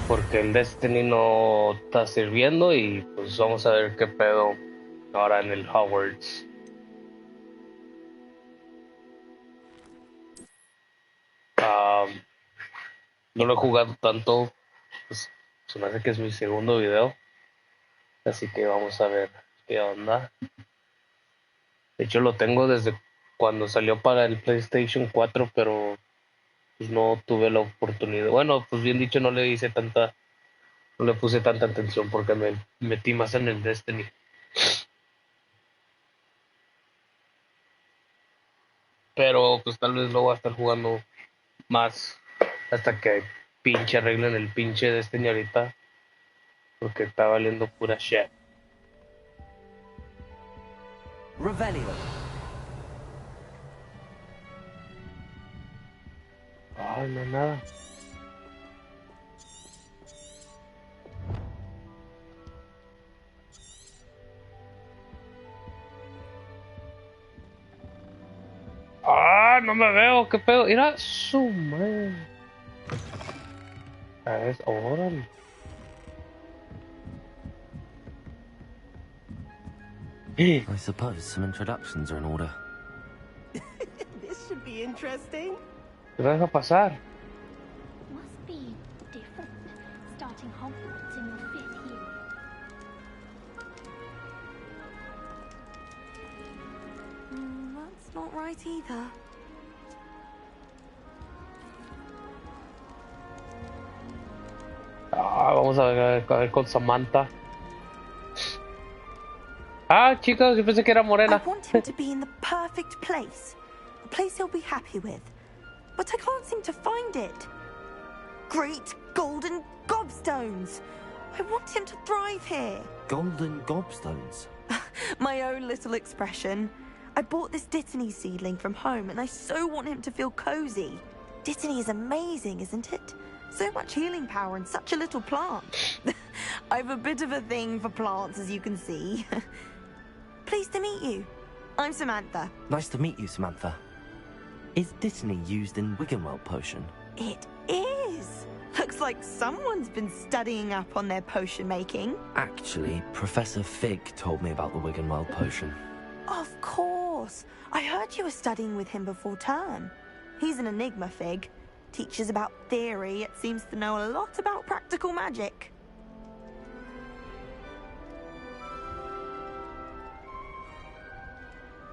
porque el Destiny no está sirviendo y pues vamos a ver qué pedo ahora en el Hogwarts. Ah, no lo he jugado tanto, pues se me hace que es mi segundo video, así que vamos a ver qué onda. De hecho lo tengo desde cuando salió para el PlayStation 4, pero pues no tuve la oportunidad. Bueno, pues bien dicho, no le puse tanta atención porque me metí más en el Destiny. Pero pues tal vez lo voy a estar jugando más hasta que pinche arreglen el pinche Destiny ahorita, porque está valiendo pura shit. Revelio. Ay, no, nada. Ah, no me veo, qué pedo. Mira, su madre. A ver, órale. ¿Qué I suppose some introductions are in order. This should be interesting. deja pasar? Must be different, starting Hogwarts in your 5th year. That's not right either. Ah, vamos a ver con Samantha. Ah, chicos, yo pensé que era morena. I want him to be in the perfect place. A place he'll be happy with. But I can't seem to find it. Great golden gobstones! I want him to thrive here. Golden gobstones. My own little expression. I bought this Dittany seedling from home and I so want him to feel cozy. Dittany is amazing, isn't it? So much healing power in such a little plant. I've a bit of a thing for plants, as you can see. Pleased to meet you. I'm Samantha. Nice to meet you, Samantha. Is Dittany used in Wiggenweld potion? It is. Looks like someone's been studying up on their potion making. Actually, Professor Fig told me about the Wiggenweld potion. Of course. I heard you were studying with him before term. He's an enigma, Fig. Teaches about theory, yet seems to know a lot about practical magic.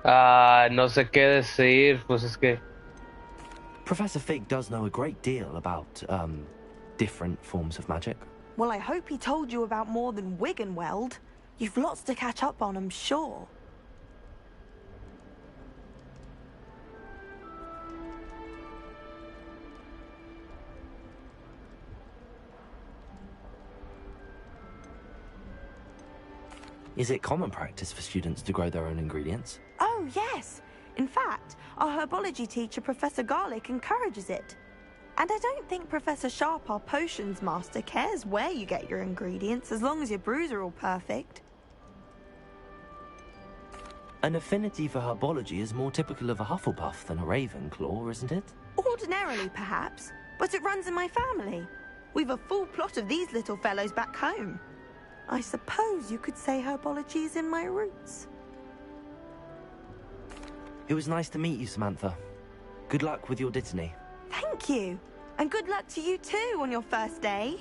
Ah, no sé qué decir, pues es que... Professor Fig does know a great deal about, different forms of magic. Well, I hope he told you about more than Wiggenweld. You've lots to catch up on, I'm sure. Is it common practice for students to grow their own ingredients? Oh, yes. In fact, our herbology teacher, Professor Garlick, encourages it. And I don't think Professor Sharp, our potions master, cares where you get your ingredients, as long as your brews are all perfect. An affinity for herbology is more typical of a Hufflepuff than a Ravenclaw, isn't it? Ordinarily, perhaps, but it runs in my family. We've a full plot of these little fellows back home. I suppose you could say herbology is in my roots. It was nice to meet you, Samantha. Good luck with your Dittany. Thank you. And good luck to you too on your first day.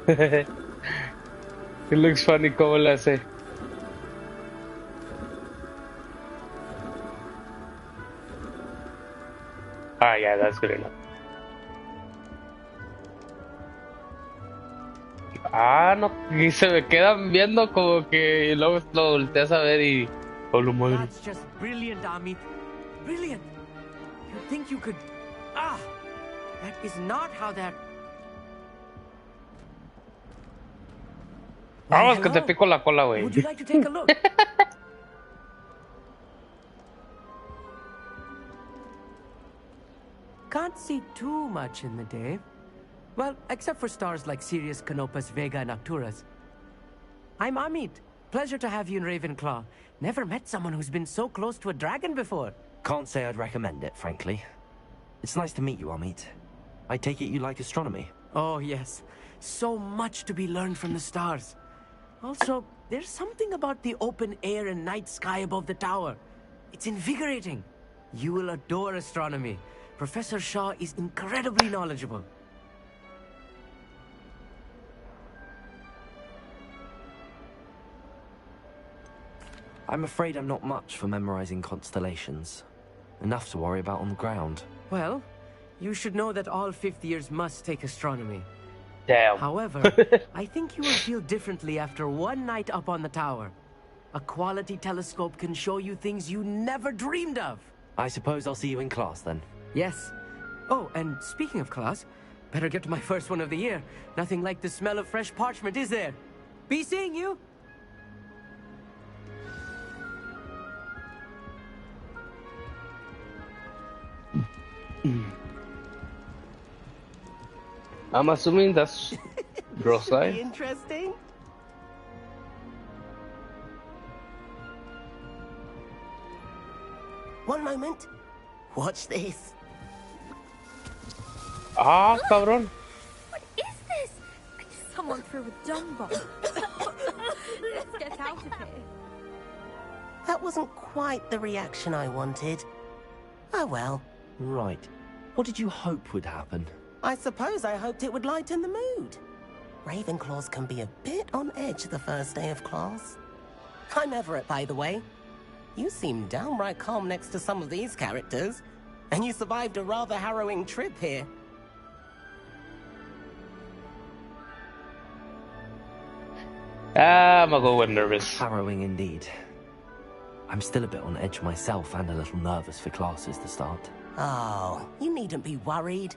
It looks funny cómo le hace. Ah, yeah, that's good enough. Ah, no, y se me quedan viendo como que y luego lo volteas a ver y... Oh, lo madre. That's just brilliant, Amit. Brilliant. You think you could... Ah! That is not how that... Vamos, que te Hello? pico la cola, güey. Would you like to take a look? Can't see too much in the day. Well, except for stars like Sirius, Canopus, Vega, and Arcturus. I'm Amit. Pleasure to have you in Ravenclaw. Never met someone who's been so close to a dragon before. Can't say I'd recommend it, frankly. It's nice to meet you, Amit. I take it you like astronomy? Oh, yes. So much to be learned from the stars. Also, there's something about the open air and night sky above the tower. It's invigorating. You will adore astronomy. Professor Shaw is incredibly knowledgeable. I'm afraid I'm not much for memorizing constellations. Enough to worry about on the ground. Well, you should know that all fifth years must take astronomy. Damn. However, I think you will feel differently after one night up on the tower. A quality telescope can show you things you never dreamed of. I suppose I'll see you in class then. Yes. Oh, and speaking of class, better get to my first one of the year. Nothing like the smell of fresh parchment, is there? Be seeing you! I'm assuming that's girl side. Interesting. One moment. Watch this. Ah, cabrón. What is this? Someone threw a dung bomb. Let's get out of here. That wasn't quite the reaction I wanted. Oh well. Right. What did you hope would happen? I suppose I hoped it would lighten the mood. Ravenclaws can be a bit on edge the first day of class. I'm Everett, by the way. You seem downright calm next to some of these characters, and you survived a rather harrowing trip here. Ah, I'm a little nervous. Harrowing indeed. I'm still a bit on edge myself and a little nervous for classes to start. Oh, you needn't be worried.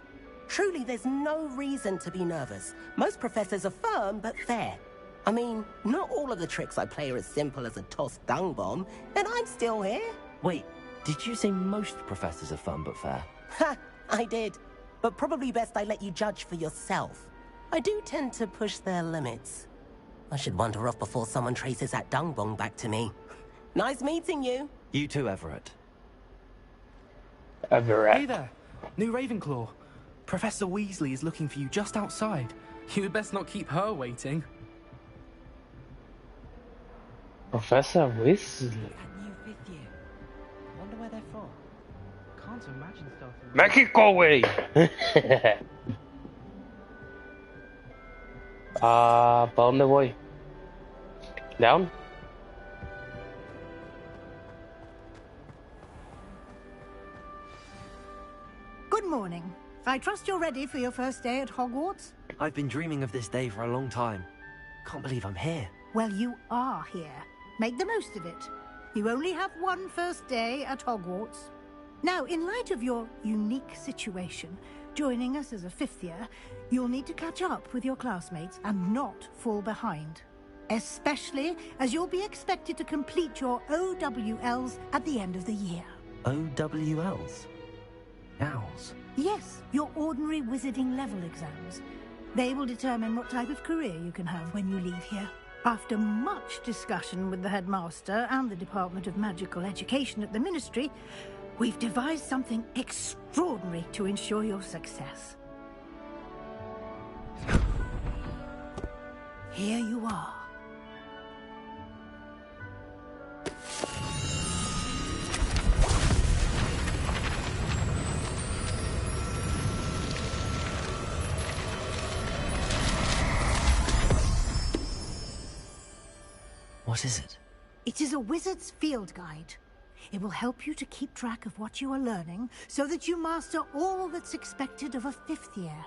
Truly, there's no reason to be nervous. Most professors are firm but fair. I mean, not all of the tricks I play are as simple as a tossed dung bomb, and I'm still here. Wait, did you say most professors are fun but fair? Ha! I did. But probably best I let you judge for yourself. I do tend to push their limits. I should wander off before someone traces that dung bomb back to me. Nice meeting you. You too, Everett. Everett. Hey there, new Ravenclaw. Professor Weasley is looking for you just outside. You'd best not keep her waiting. Professor Weasley. That new fifth year. Wonder where they're from. Can't imagine starting. Mexico way. ¿Pa dónde voy? Down. Good morning. I trust you're ready for your first day at Hogwarts? I've been dreaming of this day for a long time. Can't believe I'm here. Well, you are here. Make the most of it. You only have one first day at Hogwarts. Now, in light of your unique situation, joining us as a fifth year, you'll need to catch up with your classmates and not fall behind. Especially as you'll be expected to complete your OWLs at the end of the year. OWLs? Owls? Yes, your ordinary wizarding level exams. They will determine what type of career you can have when you leave here. After much discussion with the headmaster and the Department of Magical Education at the Ministry, we've devised something extraordinary to ensure your success. Here you are. What is it? It is a wizard's field guide. It will help you to keep track of what you are learning so that you master all that's expected of a fifth year.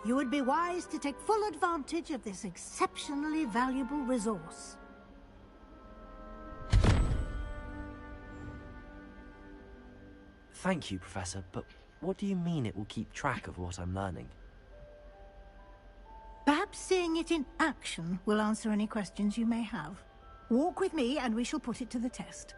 You would be wise to take full advantage of this exceptionally valuable resource. Thank you, Professor, but what do you mean it will keep track of what I'm learning? Perhaps seeing it in action will answer any questions you may have. Walk with me and we shall put it to the test.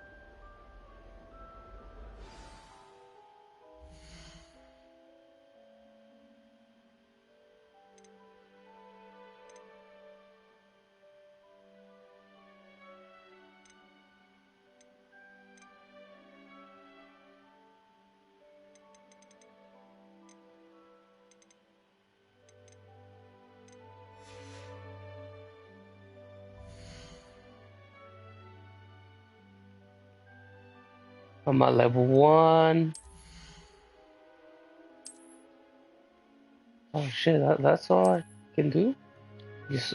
I'm at level 1. Oh shit, that's all I can do? Just,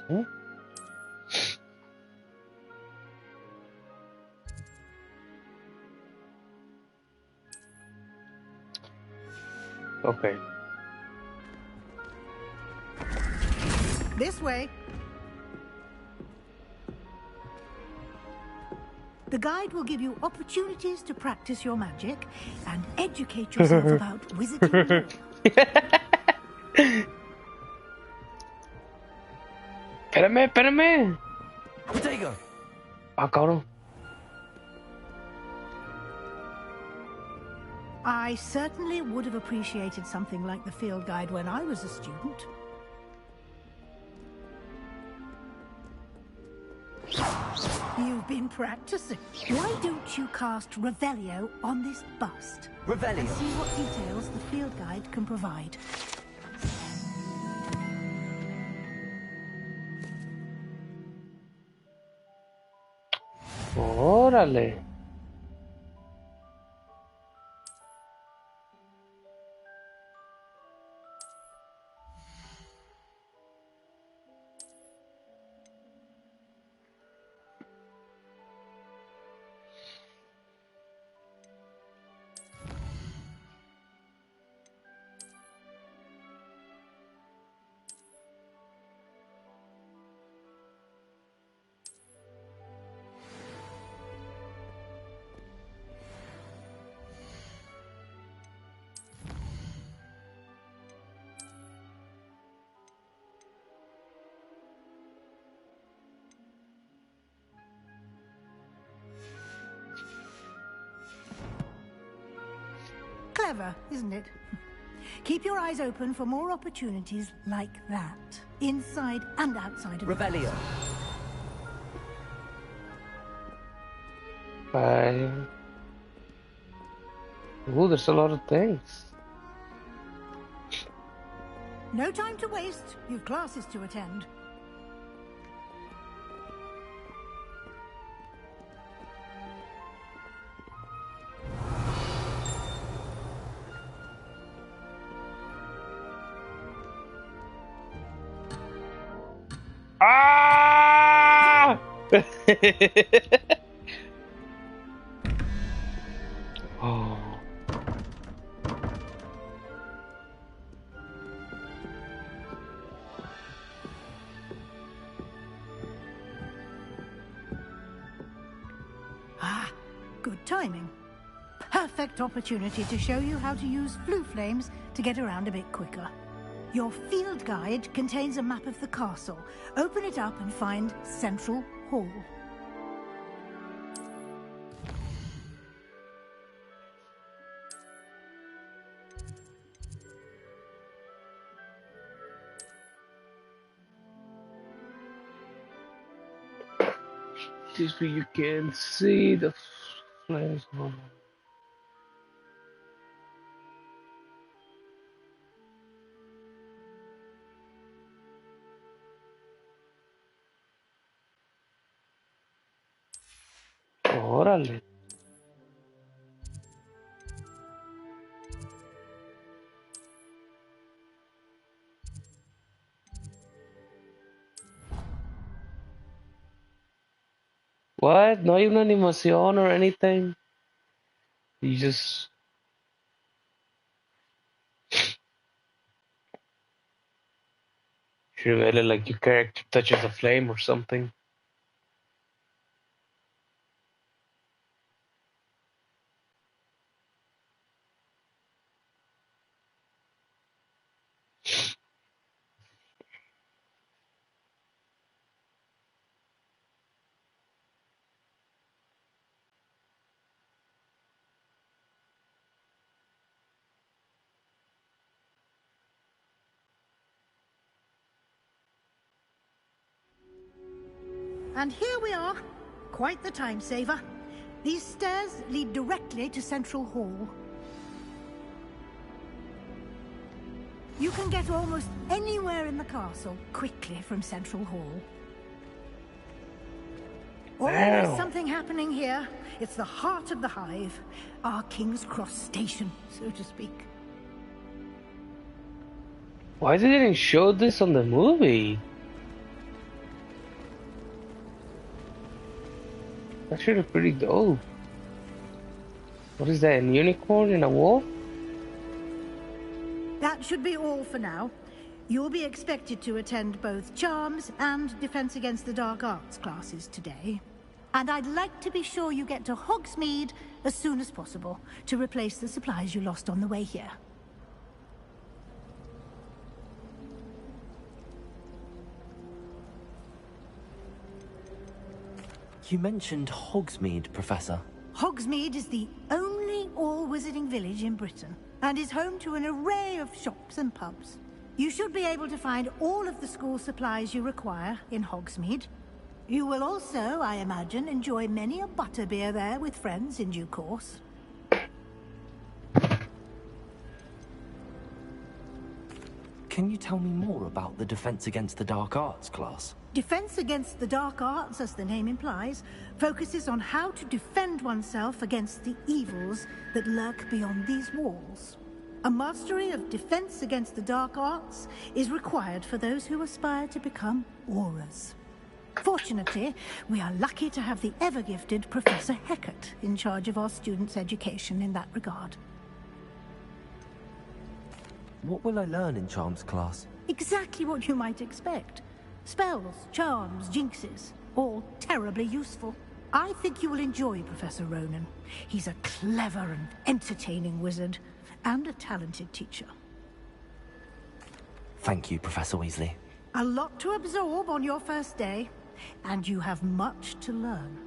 okay. This way. The guide will give you opportunities to practice your magic and educate yourself about wizarding lore. Espérame. Ortega! Ah, cabrón. I certainly would have appreciated something like the field guide when I was a student. You've been practicing. Why don't you cast Revelio on this bust? Revelio. And see what details the field guide can provide. Órale. Clever, isn't it? Keep your eyes open for more opportunities like that, inside and outside of Revelio. Ooh, there's a lot of things. No time to waste. You've classes to attend. Ah! Oh. Ah, good timing. Perfect opportunity to show you how to use flue flames to get around a bit quicker. Your field guide contains a map of the castle. Open it up and find Central Hall. This way you can see the flames. Órale. What? No hay una animación or anything? You just... should have like your character touches a flame or something. And here we are. Quite the time saver. These stairs lead directly to Central Hall. You can get almost anywhere in the castle quickly from Central Hall. Always something happening here. It's the heart of the hive. Our King's Cross station, so to speak. Why didn't they show this on the movie? That should have pretty dope. What is that, a unicorn and a wolf? That should be all for now. You'll be expected to attend both Charms and Defense Against the Dark Arts classes today. And I'd like to be sure you get to Hogsmeade as soon as possible to replace the supplies you lost on the way here. You mentioned Hogsmeade, Professor. Hogsmeade is the only all-wizarding village in Britain and is home to an array of shops and pubs. You should be able to find all of the school supplies you require in Hogsmeade. You will also, I imagine, enjoy many a butterbeer there with friends in due course. Can you tell me more about the Defense Against the Dark Arts class? Defense Against the Dark Arts, as the name implies, focuses on how to defend oneself against the evils that lurk beyond these walls. A mastery of Defense Against the Dark Arts is required for those who aspire to become Aurors. Fortunately, we are lucky to have the ever-gifted Professor Hecat in charge of our students' education in that regard. What will I learn in Charms class? Exactly what you might expect. Spells, charms, jinxes, all terribly useful. I think you will enjoy Professor Ronan. He's a clever and entertaining wizard, and a talented teacher. Thank you, Professor Weasley. A lot to absorb on your first day, and you have much to learn.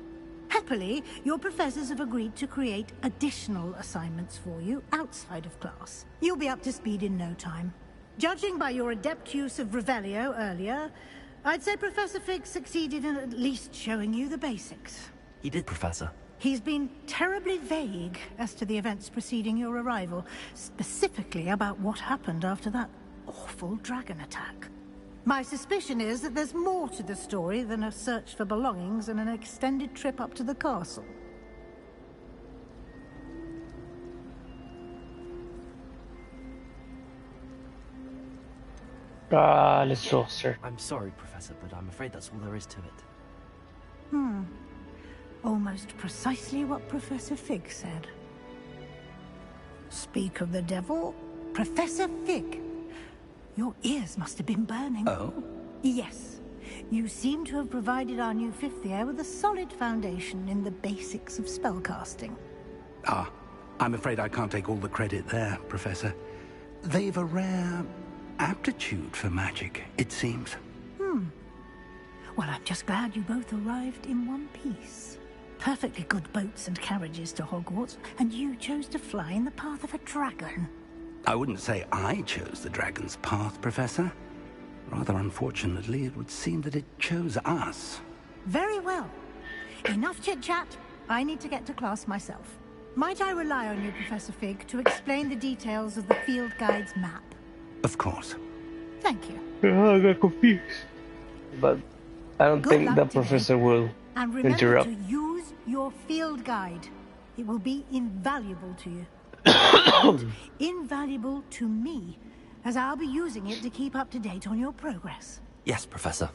Happily, your professors have agreed to create additional assignments for you outside of class. You'll be up to speed in no time. Judging by your adept use of Revelio earlier, I'd say Professor Fig succeeded in at least showing you the basics. He did, Professor. He's been terribly vague as to the events preceding your arrival, specifically about what happened after that awful dragon attack. My suspicion is that there's more to the story than a search for belongings and an extended trip up to the castle. Let's go, sir. I'm sorry, Professor, but I'm afraid that's all there is to it. Almost precisely what Professor Fig said. Speak of the devil, Professor Fig. Your ears must have been burning. Oh? Yes. You seem to have provided our new fifth year with a solid foundation in the basics of spellcasting. Ah, I'm afraid I can't take all the credit there, Professor. They've a rare aptitude for magic, it seems. Well, I'm just glad you both arrived in one piece. Perfectly good boats and carriages to Hogwarts, and you chose to fly in the path of a dragon. I wouldn't say I chose the dragon's path, Professor. Rather unfortunately, it would seem that it chose us. Very well. Enough chit-chat. I need to get to class myself. Might I rely on you, Professor Fig, to explain the details of the field guide's map? Of course. Thank you. I got confused. But I don't Good think luck the today. professor will And remember interrupt. to use your field guide. It will be invaluable to you. And invaluable to me, as I'll be using it to keep up to date on your progress. Yes, Professor.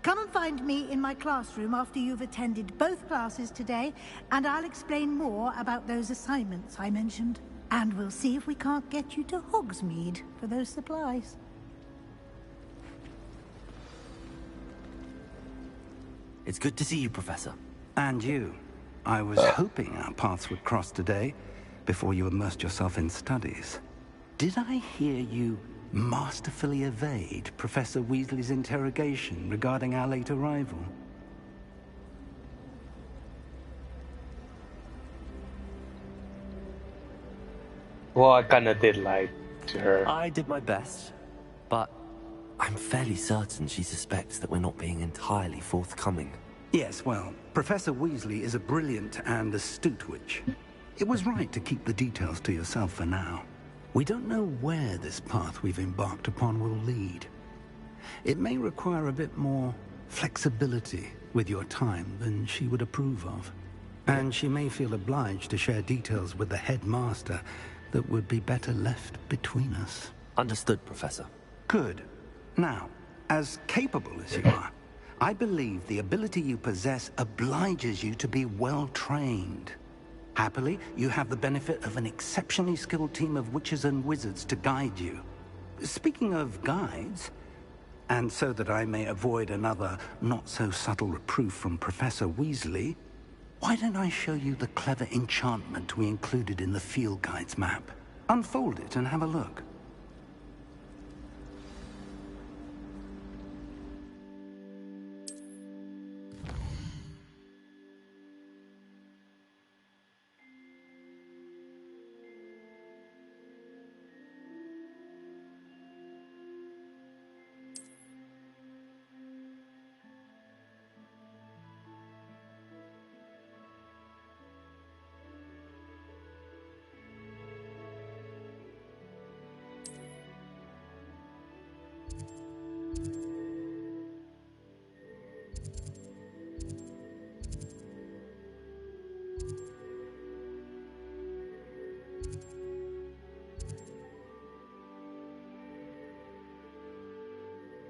Come and find me in my classroom after you've attended both classes today, and I'll explain more about those assignments I mentioned. And we'll see if we can't get you to Hogsmeade for those supplies. It's good to see you, Professor. And you. I was hoping our paths would cross today, before you immersed yourself in studies. Did I hear you masterfully evade Professor Weasley's interrogation regarding our late arrival? Well, I kind of did lie to her. I did my best, but I'm fairly certain she suspects that we're not being entirely forthcoming. Yes, well, Professor Weasley is a brilliant and astute witch. It was right to keep the details to yourself for now. We don't know where this path we've embarked upon will lead. It may require a bit more flexibility with your time than she would approve of. And she may feel obliged to share details with the headmaster that would be better left between us. Understood, Professor. Good. Now, as capable as you are, I believe the ability you possess obliges you to be well trained. Happily, you have the benefit of an exceptionally skilled team of witches and wizards to guide you. Speaking of guides, and so that I may avoid another not-so-subtle reproof from Professor Weasley, why don't I show you the clever enchantment we included in the field guide's map? Unfold it and have a look.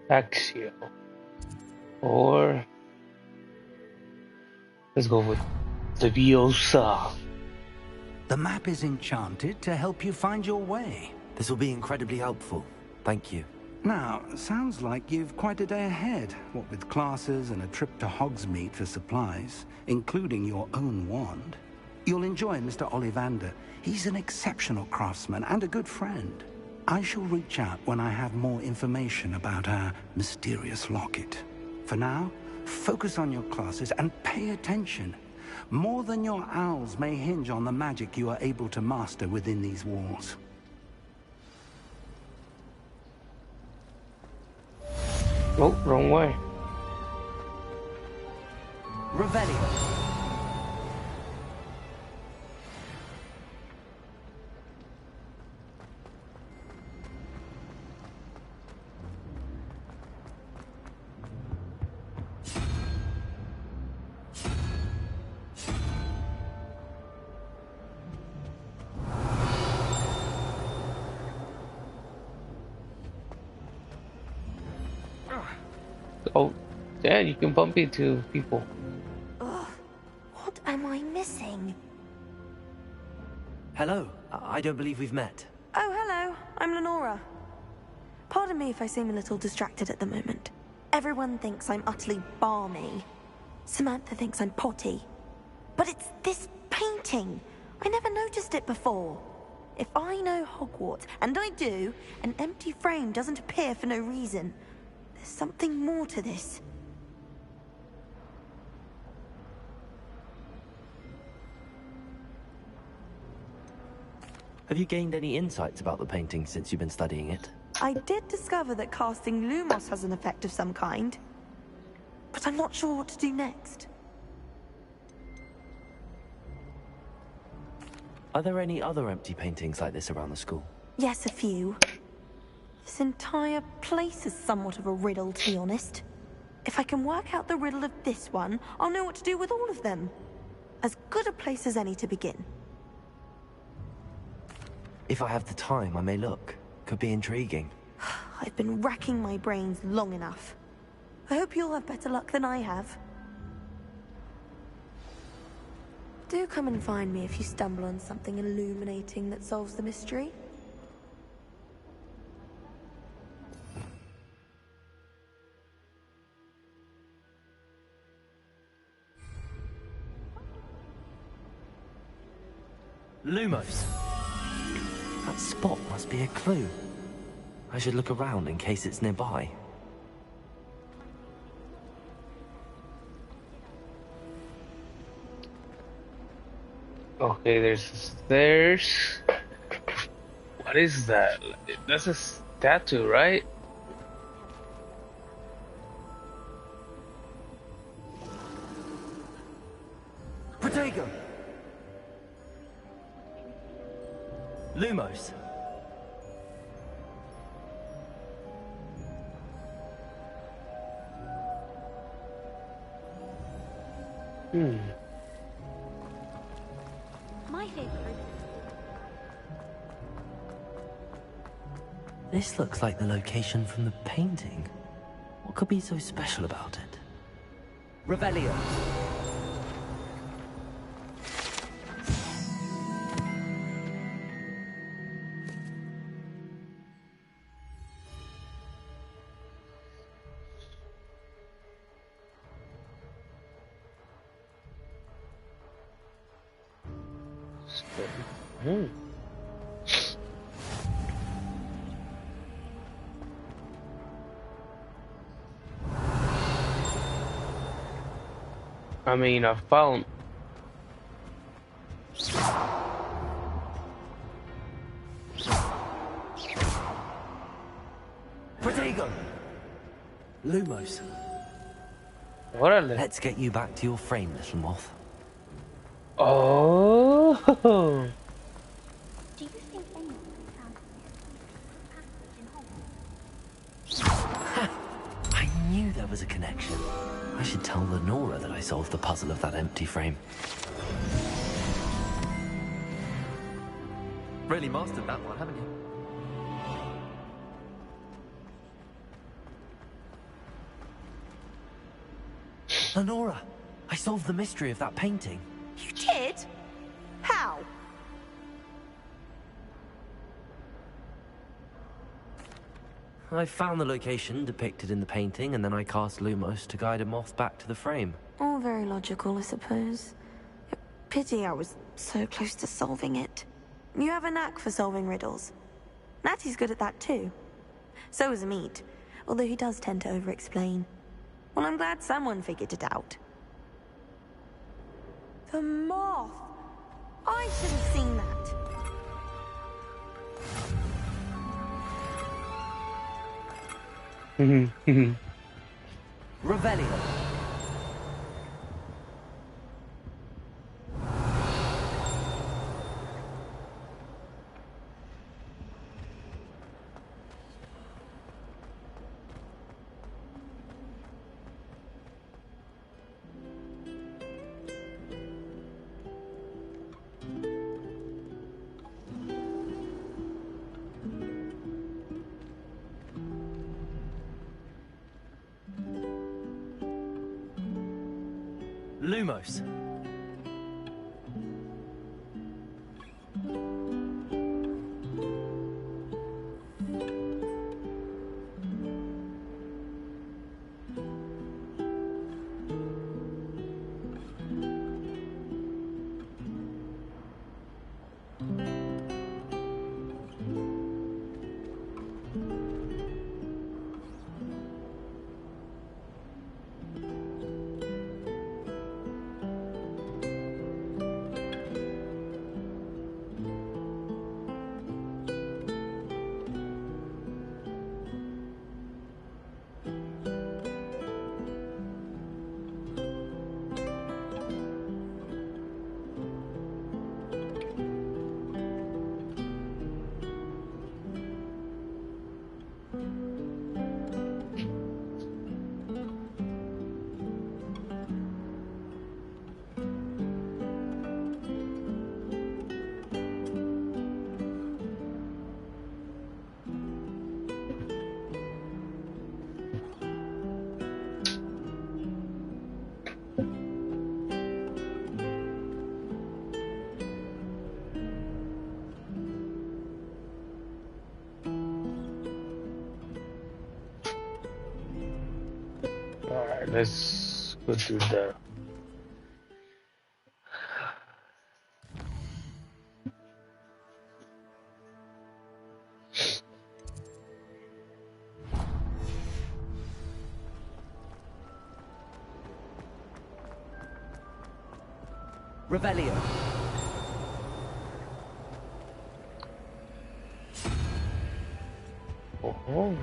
Axio. Or let's go with Leviosa. The map is enchanted to help you find your way. This will be incredibly helpful. Thank you. Now, sounds like you've quite a day ahead, what with classes and a trip to Hogsmeade for supplies, including your own wand. You'll enjoy Mr. Ollivander. He's an exceptional craftsman and a good friend. I shall reach out when I have more information about our mysterious locket. For now, focus on your classes and pay attention. More than your owls may hinge on the magic you are able to master within these walls. Oh, wrong way. Revelio. Oh, yeah, you can bump into people. Ugh, what am I missing? Hello. I don't believe we've met. Oh, hello. I'm Lenora. Pardon me if I seem a little distracted at the moment. Everyone thinks I'm utterly balmy. Samantha thinks I'm potty. But it's this painting. I never noticed it before. If I know Hogwarts, and I do, an empty frame doesn't appear for no reason. There's something more to this. Have you gained any insights about the painting since you've been studying it? I did discover that casting Lumos has an effect of some kind. But I'm not sure what to do next. Are there any other empty paintings like this around the school? Yes, a few. This entire place is somewhat of a riddle, to be honest. If I can work out the riddle of this one, I'll know what to do with all of them. As good a place as any to begin. If I have the time, I may look. Could be intriguing. I've been racking my brains long enough. I hope you'll have better luck than I have. Do come and find me if you stumble on something illuminating that solves the mystery. Lumos. That spot must be a clue. I should look around in case it's nearby. Okay, there's stairs. What is that? That's a statue, right? Protego! Lumos. My favorite. This looks like the location from the painting. What could be so special about it? Revelio. I mean, I found. Protego! Lumos. Órale. Let's get you back to your frame, little moth. Oh. Do you think anyone found this passage in Hogwarts? I knew there was a connection. I should tell Lenora that I solved the puzzle of that empty frame. Really mastered that one, haven't you? Lenora, I solved the mystery of that painting. You did? How? I found the location depicted in the painting, and then I cast Lumos to guide a moth back to the frame. All very logical, I suppose. Pity I was so close to solving it. You have a knack for solving riddles. Natty's good at that too. So is Amit, although he does tend to over-explain. Well, I'm glad someone figured it out. The moth! I should have seen that. Revelio. Lumos. Alright, let's go to the Revelio. oh.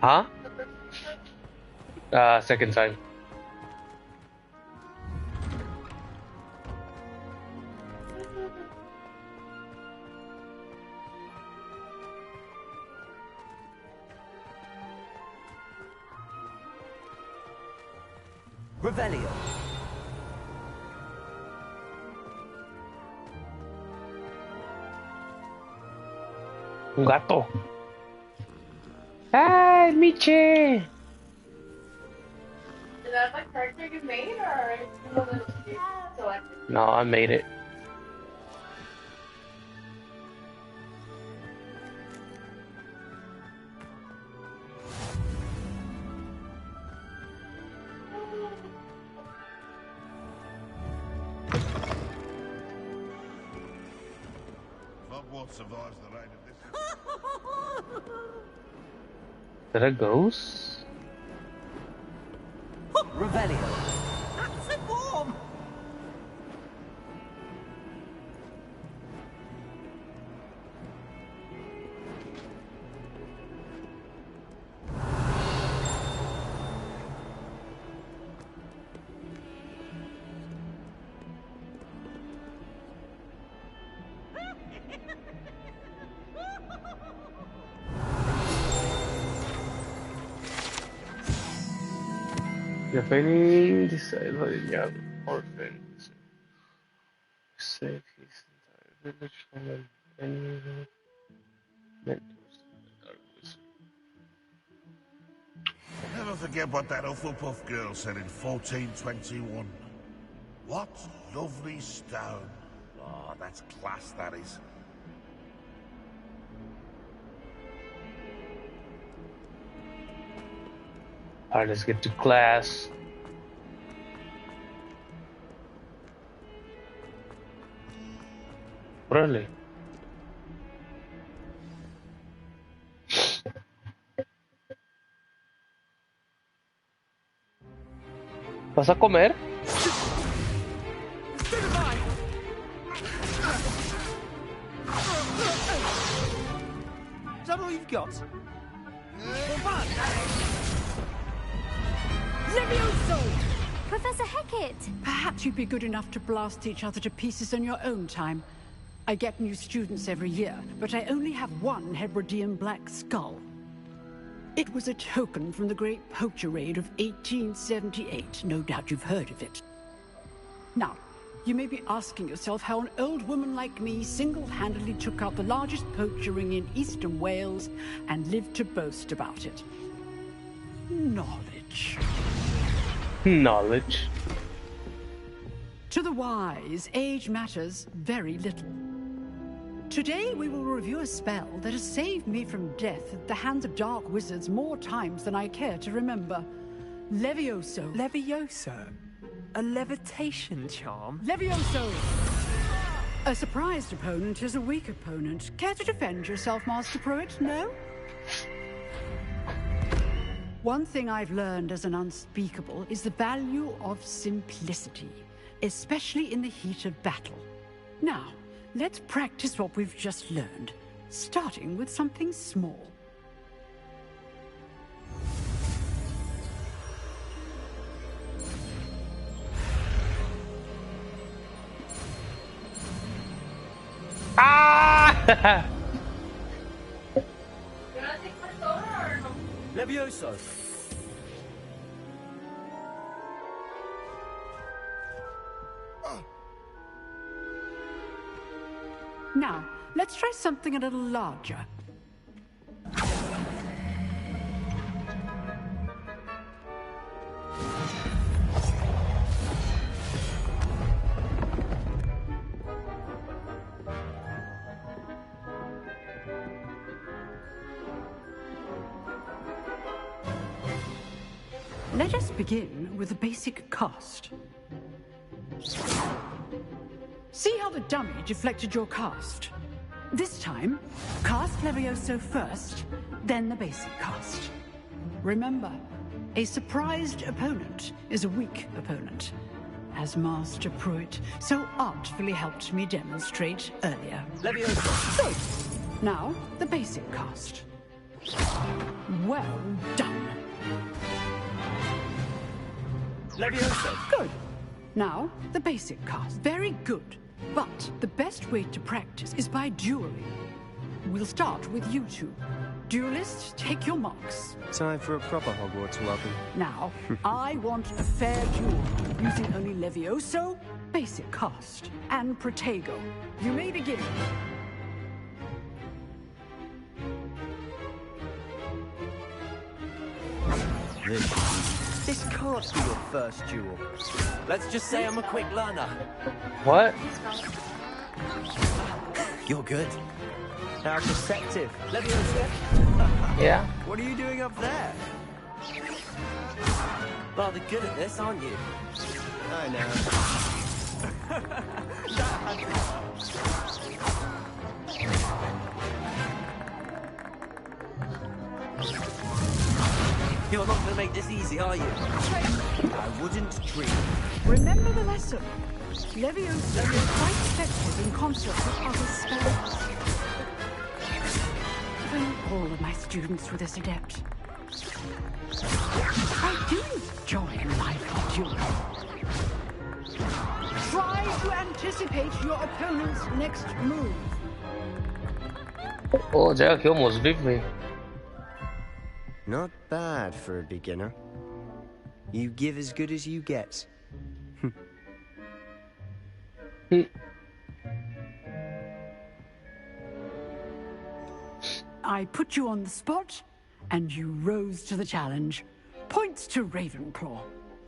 Huh? Second time. Revelio. Un gato. ¡Ay, Miche! Is that the character you made, or is it one that you selected? No, I made it. Hogwarts survives the rain of this. Is that a ghost? Revelio. That's a bomb! Defending decided by the young orphans. Save his entire village from any mentors. Never forget what that Hufflepuff girl said in 1421. What lovely stone. Oh, that's class, that is. Alright, let's get to class. Really? ¿Vas a comer? Is that all you've got? Levioso! Professor Hecat! Perhaps you'd be good enough to blast each other to pieces in your own time. I get new students every year, but I only have one Hebridean black skull. It was a token from the Great Poacher Raid of 1878. No doubt you've heard of it. Now, you may be asking yourself how an old woman like me single-handedly took out the largest poacher ring in eastern Wales and lived to boast about it. Knowledge. Knowledge. To the wise, age matters very little. Today we will review a spell that has saved me from death at the hands of dark wizards more times than I care to remember. Levioso. Levioso? A levitation charm? Levioso! A surprised opponent is a weak opponent. Care to defend yourself, Master Pruitt? No? One thing I've learned as an unspeakable is the value of simplicity, especially in the heat of battle. Now, let's practice what we've just learned, starting with something small. Ah! You wanna take Persona or no? Levioso. Now, let's try something a little larger. Let us begin with the basic cast. See how the dummy deflected your cast? This time, cast Levioso first, then the basic cast. Remember, a surprised opponent is a weak opponent, as Master Pruitt so artfully helped me demonstrate earlier. Levioso. So, now the basic cast. Well done. Levioso. Good. Now, the basic cast. Very good. But the best way to practice is by dueling. We'll start with you two. Duelists, take your marks. Time for a proper Hogwarts welcome. Now, I want a fair duel, using only Levioso, basic cast, and Protego. You may begin. This can't be your first duel. Let's just say I'm a quick learner. What? You're good. How deceptive. Leviosa. Yeah. What are you doing up there? Rather good at this, aren't you? I know. You're not going to make this easy, are you? I wouldn't dream. Remember the lesson. Leviosa is quite effective in concert with other spells. If only all of my students were this adept. I do enjoy lively dueling. Try to anticipate your opponent's next move. Oh, Jack, you almost beat me. Not bad for a beginner. You give as good as you get. I put you on the spot, and you rose to the challenge. Points to Ravenclaw.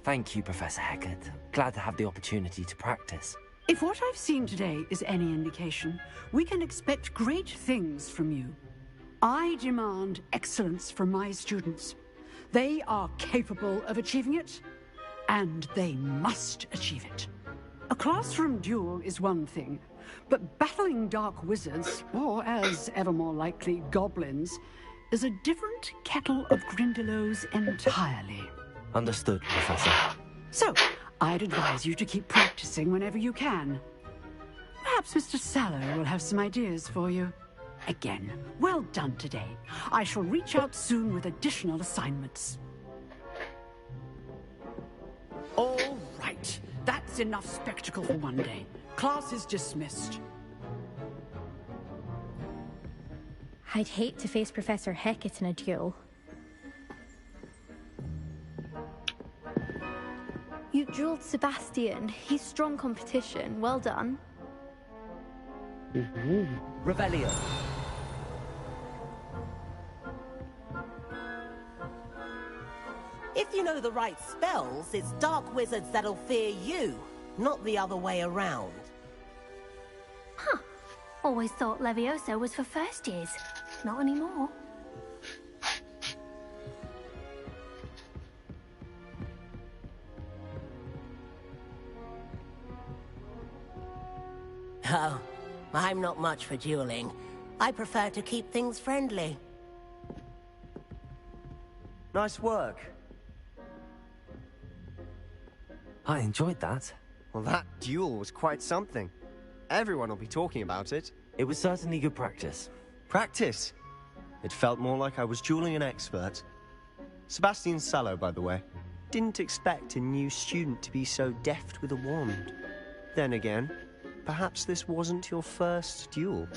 Thank you, Professor Hecat. Glad to have the opportunity to practice. If what I've seen today is any indication, we can expect great things from you. I demand excellence from my students. They are capable of achieving it, and they must achieve it. A classroom duel is one thing, but battling dark wizards, or as ever more likely, goblins, is a different kettle of Grindylows entirely. Understood, Professor. So, I'd advise you to keep practicing whenever you can. Perhaps Mr. Sallow will have some ideas for you. Again, well done today. I shall reach out soon with additional assignments. All right. That's enough spectacle for one day. Class is dismissed. I'd hate to face Professor Hecat in a duel. You dueled Sebastian. He's strong competition. Well done. Revelio. If you know the right spells, it's dark wizards that'll fear you, not the other way around. Huh. Always thought Leviosa was for first years. Not anymore. Oh, I'm not much for dueling. I prefer to keep things friendly. Nice work. I enjoyed that. Well, that duel was quite something. Everyone will be talking about it. It was certainly good practice. Practice? It felt more like I was dueling an expert. Sebastian Sallow, by the way. Didn't expect a new student to be so deft with a wand. Then again, perhaps this wasn't your first duel.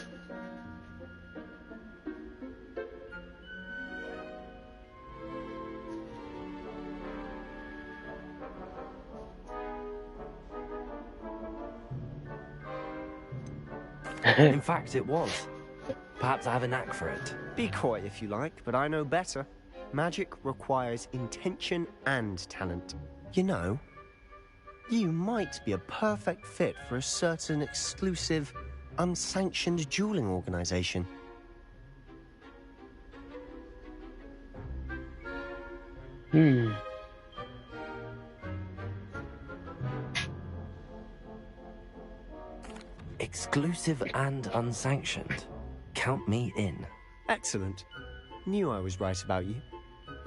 In fact, it was. Perhaps I have a knack for it. Be coy if you like, but I know better. Magic requires intention and talent. You know, you might be a perfect fit for a certain exclusive, unsanctioned dueling organization. Exclusive and unsanctioned. Count me in. Excellent. Knew I was right about you.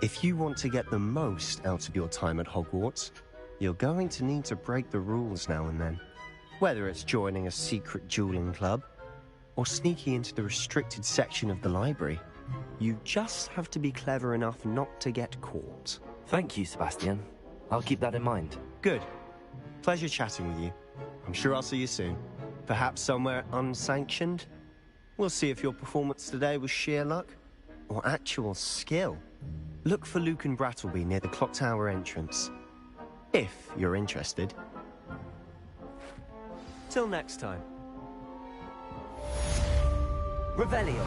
If you want to get the most out of your time at Hogwarts, you're going to need to break the rules now and then. Whether it's joining a secret dueling club, or sneaking into the restricted section of the library. You just have to be clever enough not to get caught. Thank you, Sebastian. I'll keep that in mind. Good. Pleasure chatting with you. I'm sure I'll see you soon. Perhaps somewhere unsanctioned? We'll see if your performance today was sheer luck or actual skill. Look for Luke and Brattleby near the clock tower entrance. If you're interested. Till next time. Revelio.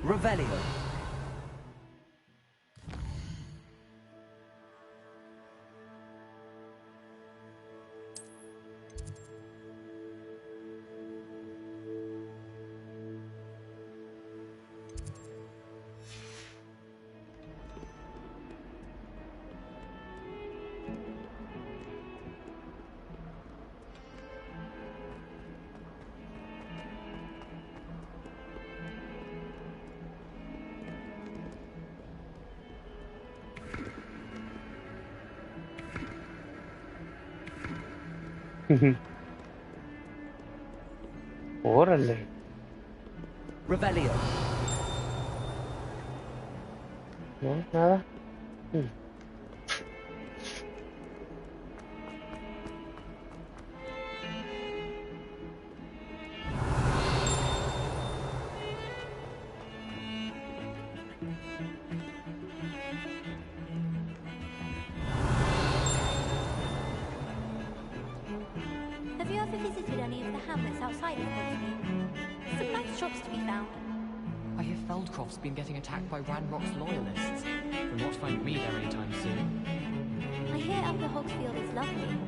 Revelio. Órale. Revelio. No, nada. Have you ever visited any of the hamlets outside of Hogsmeade? Some nice shops to be found. I hear Feldcroft's been getting attacked by Ranrock's loyalists. Will not find me there anytime soon. I hear Elder Hogsfield is lovely.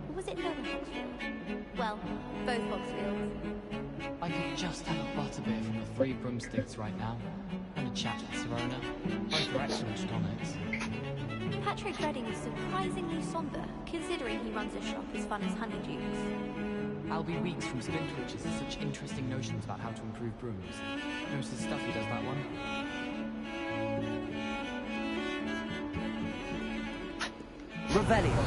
Or was it Lower Hogsfield? Well, both Hogsfields. I could just have a butterbeer from the Three Broomsticks right now. And a chat with Serona. Both are excellent tonics. Patrick Redding is surprisingly somber, considering he runs a shop as fun as Honeydukes. I'll be weeks from Splintwitches with such interesting notions about how to improve brooms. Knows his stuff, he does that one. Revelio.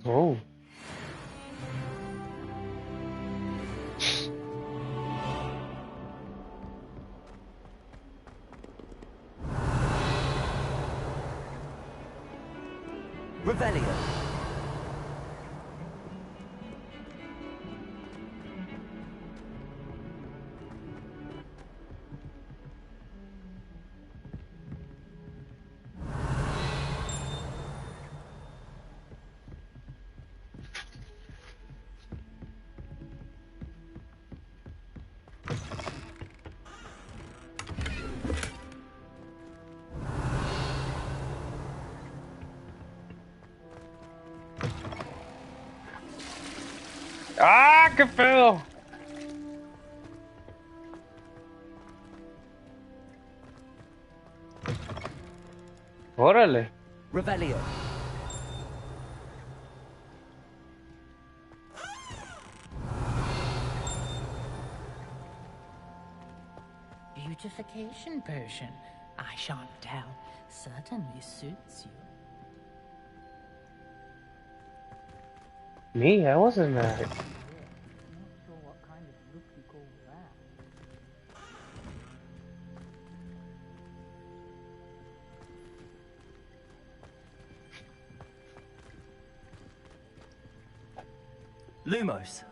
Oh. Revelio. ¡Ah, qué pedo! Órale. Revelio. Beautification potion. I shan't tell. Certainly suits you. Me, I wasn't mad. Not sure what kind of look you call that. Lumos.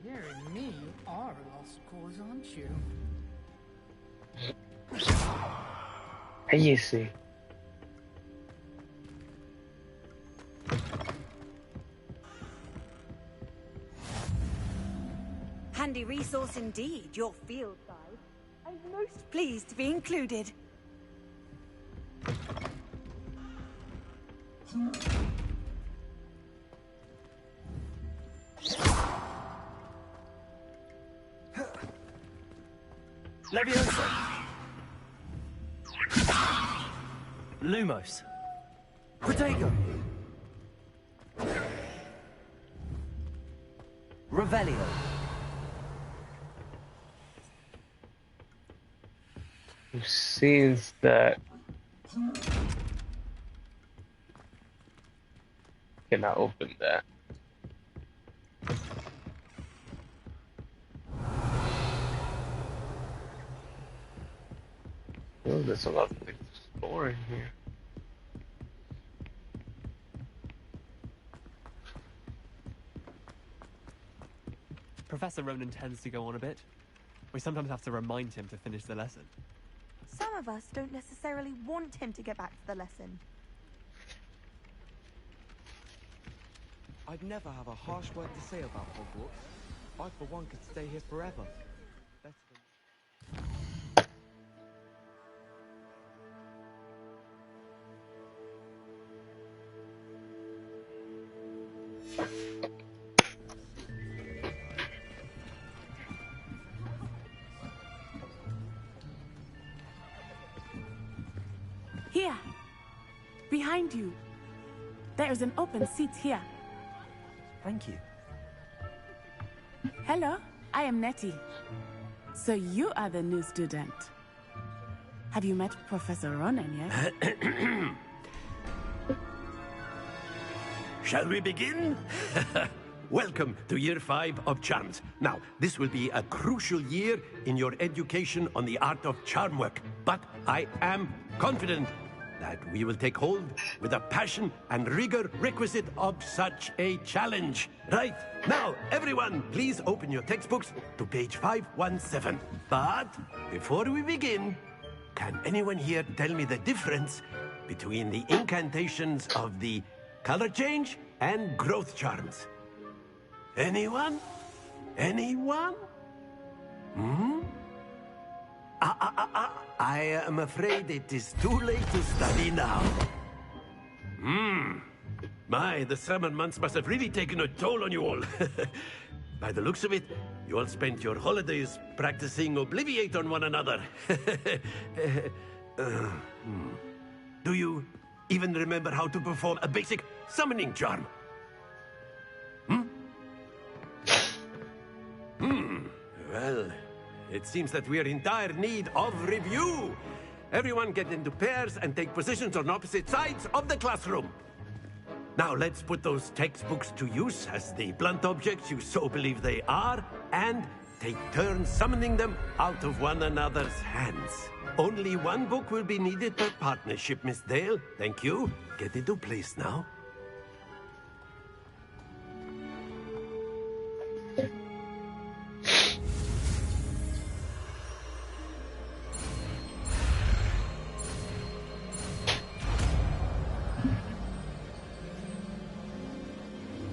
You and me are a lost cause, aren't you? Cállese. Handy resource indeed, your field guide. I'm most pleased to be included. Leviosa. Lumos. Protego. Revelio. It seems that cannot open that. Oh, there's a lot of things to explore in here. Professor Ronan tends to go on a bit. We sometimes have to remind him to finish the lesson. Some of us don't necessarily want him to get back to the lesson. I'd never have a harsh word to say about Hogwarts. I, for one, could stay here forever. Better than... Here, behind you. There is an open seat here. Thank you. Hello, I am Nettie. So you are the new student. Have you met Professor Ronan yet? Shall we begin? Welcome to Year 5 of Charms. Now, this will be a crucial year in your education on the art of charm work, but I am confident that we will take hold with the passion and rigor requisite of such a challenge. Right, now, everyone, please open your textbooks to page 517. But before we begin, can anyone here tell me the difference between the incantations of the color change and growth charms? Anyone? Anyone? I am afraid it is too late to study now. My, the summer months must have really taken a toll on you all. By the looks of it, you all spent your holidays practicing Obliviate on one another. Do you even remember how to perform a basic summoning charm? Well, it seems that we are in dire need of review. Everyone get into pairs and take positions on opposite sides of the classroom. Now let's put those textbooks to use as the blunt objects you so believe they are, and take turns summoning them out of one another's hands. Only one book will be needed per partnership, Miss Dale. Thank you. Get into place now.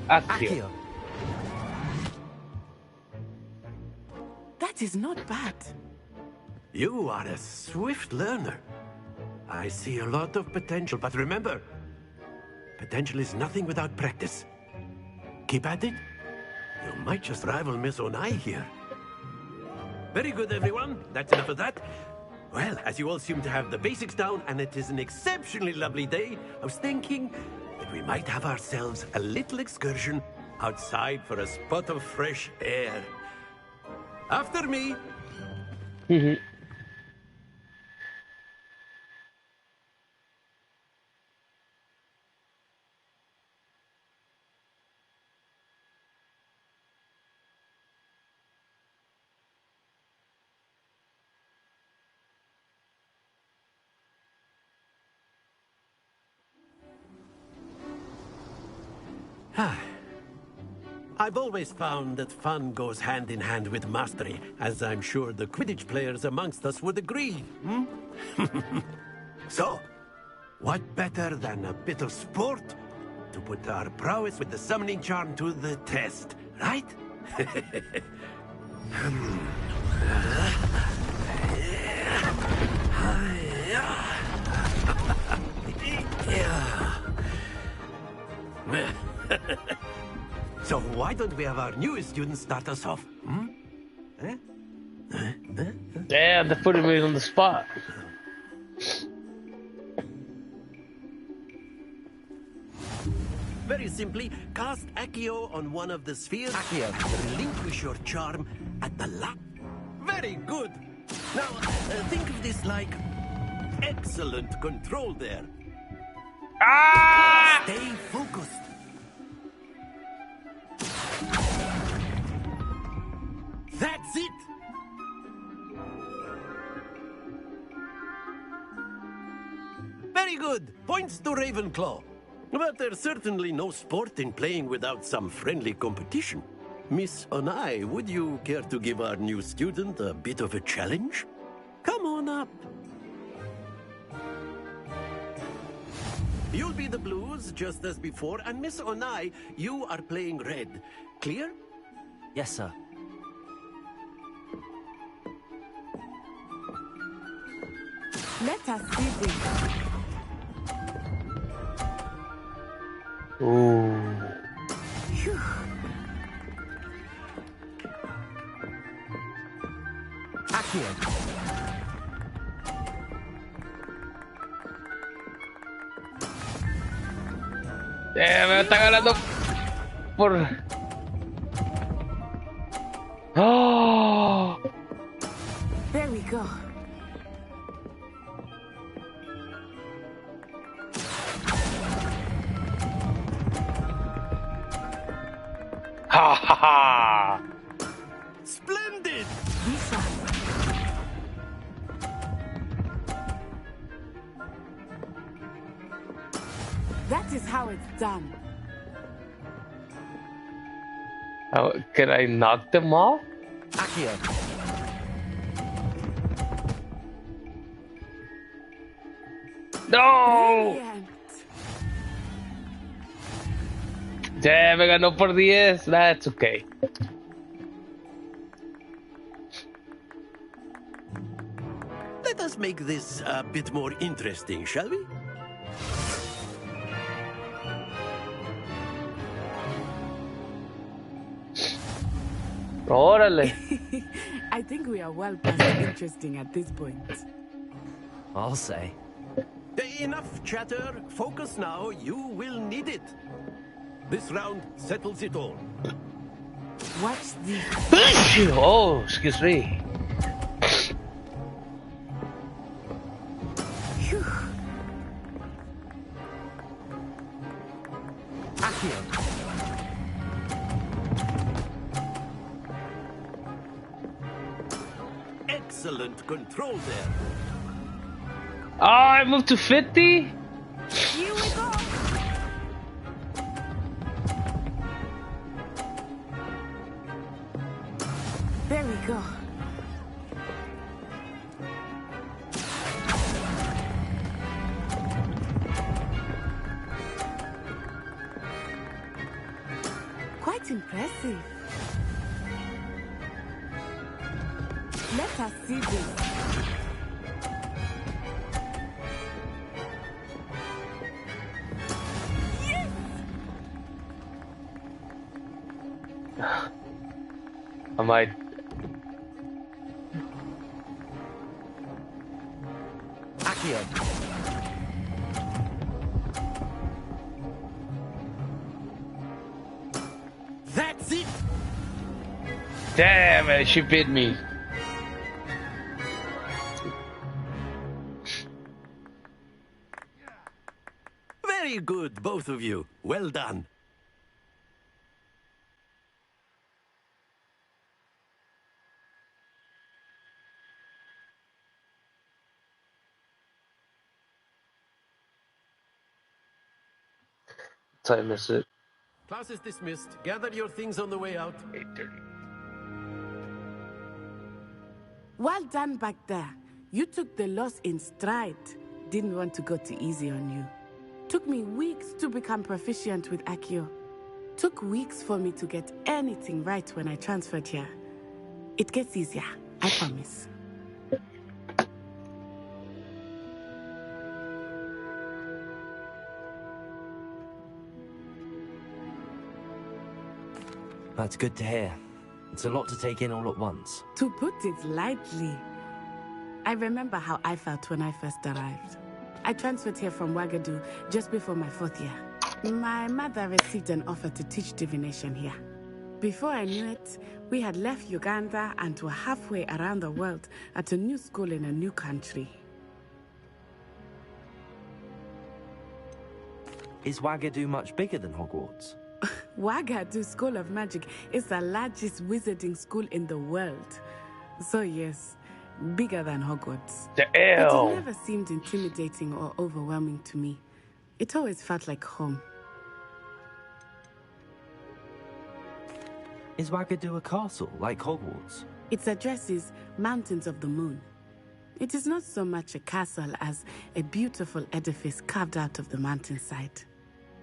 Accio. That is not bad. You are a swift learner. I see a lot of potential, but remember, potential is nothing without practice. Keep at it. You might just rival Miss Onai here. Very good, everyone. That's enough of that. Well, as you all seem to have the basics down, and it is an exceptionally lovely day, I was thinking that we might have ourselves a little excursion outside for a spot of fresh air. After me. I've always found that fun goes hand in hand with mastery, as I'm sure the Quidditch players amongst us would agree. So, what better than a bit of sport to put our prowess with the summoning charm to the test, right? So why don't we have our newest student start us off? Damn, they put me on the spot. Very simply, cast Accio on one of the spheres. Accio. Relinquish your charm at the Very good. Now, think of this like excellent control there. Ah! Stay focused. That's it. Very good. Points to Ravenclaw. But there's certainly no sport in playing without some friendly competition. Miss Onai, would you care to give our new student a bit of a challenge? Come on up. You'll be the blues, just as before, and Miss Onai, you are playing red. Clear? Yes, sir. Let us see this. Ooh. Phew. Accio. Me está ganando por... ¡Oh! There we go. Ha ha ha! Splendid! Visa. That is how it's done. Oh, can I knock them off? Accio. No! Brilliant. Yeah, me ganó por 10. That's okay. Let us make this a bit more interesting, shall we? Órale. I think we are well past interesting at this point. I'll say. Enough chatter. Focus now. You will need it. This round settles it all. Watch the... Oh, excuse me. Phew. Accio. Excellent control there. Oh, I moved to 50? Here we go. There we go. Quite impressive. Let us see this. Yes! I might. Accio. That's it. Damn it, she beat me. Very good, both of you. Well done. Time is it? Class is dismissed. Gather your things on the way out. 8:30. Well done back there. You took the loss in stride. didn't want to go too easy on you. Took me weeks to become proficient with Accio. Took weeks for me to get anything right when I transferred here. It gets easier, I promise. That's good to hear. It's a lot to take in all at once. To put it lightly, I remember how I felt when I first arrived. I transferred here from Wagadu just before my 4th year. My mother received an offer to teach divination here. Before I knew it, we had left Uganda and were halfway around the world at a new school in a new country. Is Wagadu much bigger than Hogwarts? Wagadu School of Magic is the largest wizarding school in the world. So yes, bigger than Hogwarts. But it never seemed intimidating or overwhelming to me. It always felt like home. Is Wagadu a castle, like Hogwarts? Its address is Mountains of the Moon. It is not so much a castle as a beautiful edifice carved out of the mountainside.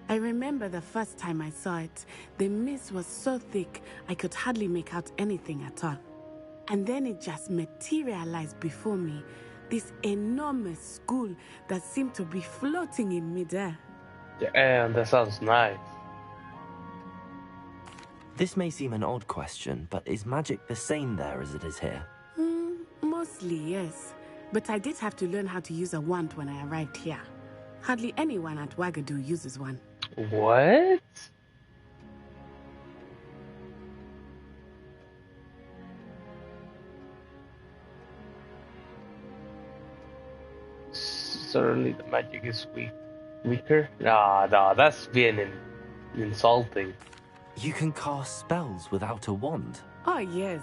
I remember the first time I saw it, the mist was so thick I could hardly make out anything at all. And then it just materialized before me, this enormous school that seemed to be floating in midair. Damn, that sounds nice. This may seem an odd question, but is magic the same there as it is here? Mostly, yes. But I did have to learn how to use a wand when I arrived here. Hardly anyone at Wagadu uses one. What? Certainly the magic is weaker. Nah, that's being insulting. You can cast spells without a wand? Oh, yes.